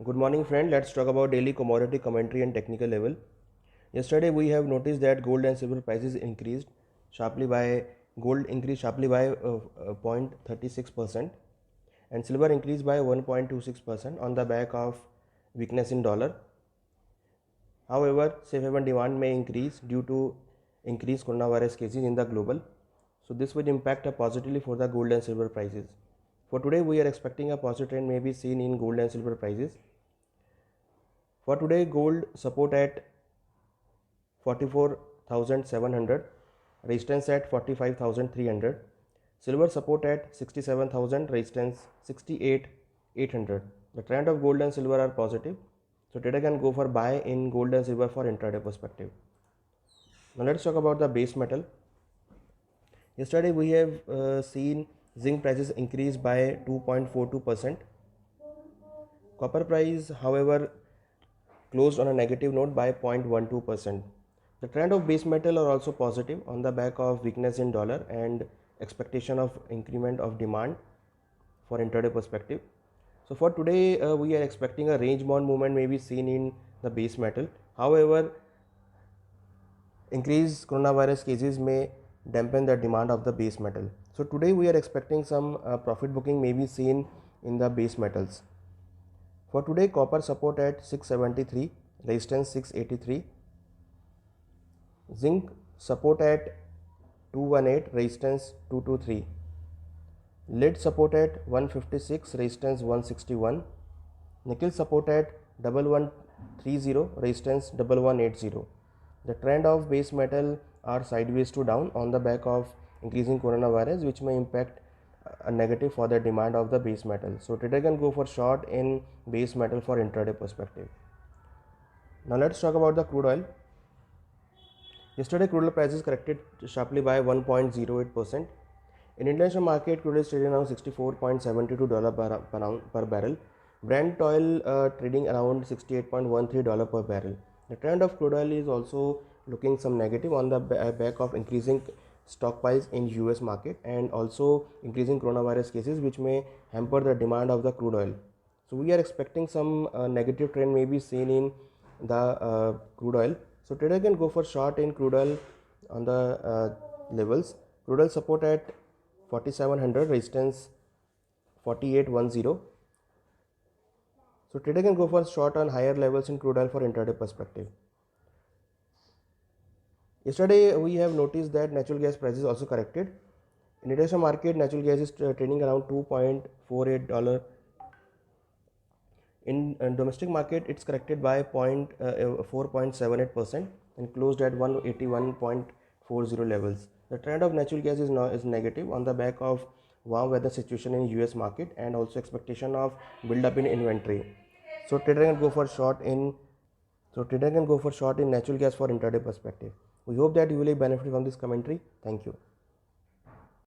Good morning, friend. Let's talk about daily commodity commentary and technical level. Yesterday, we have noticed that gold and silver prices increased sharply by gold increased sharply by 0.36% and silver increased by 1.26% on the back of weakness in dollar. However, safe haven demand may increase due to increased coronavirus cases in the global. So this will impact positively for the gold and silver prices. For today, we are expecting a positive trend may be seen in gold and silver prices. For today, gold support at 44,700, resistance at 45,300, silver support at 67,000, resistance 68,800. The trend of gold and silver are positive, so trader can go for buy in gold and silver for intraday perspective. Now let's talk about the base metal. Yesterday we have seen zinc prices increase by 2.42%. Copper price, however, closed on a negative note by 0.12%. The trend of base metal are also positive on the back of weakness in dollar and expectation of increment of demand for intraday perspective. So for today, we are expecting a range bound movement may be seen in the base metal. However, increased coronavirus cases may dampen the demand of the base metal. So today we are expecting some profit booking may be seen in the base metals. For today, copper support at 673, resistance 683, zinc support at 218, resistance 223, lead support at 156, resistance 161, nickel support at 1130, resistance 1180. The trend of base metal are sideways to down on the back of increasing coronavirus, which may impact a negative for the demand of the base metal. So trader can go for short in base metal for intraday perspective. Now let's talk about the crude oil. Yesterday crude oil prices corrected sharply by 1.08%. In international market, crude is trading around $64.72 per barrel. Brent oil trading around $68.13 per barrel. The trend of crude oil is also looking some negative on the back of increasing stockpiles in US market and also increasing coronavirus cases, which may hamper the demand of the crude oil. So we are expecting some negative trend may be seen in the crude oil. So trader can go for short in crude oil on the levels. Crude oil support at 4700, resistance 4810. So trader can go for short on higher levels in crude oil for intraday perspective. Yesterday we have noticed that natural gas prices also corrected. In international market, natural gas is trading around $2.48. In domestic market, it's corrected by 4.78% and closed at 181.40 levels. The trend of natural gas is negative on the back of warm weather situation in US market and also expectation of build up in inventory. So trader can go for short in natural gas for intraday perspective. We hope that you will benefit from this commentary. Thank you.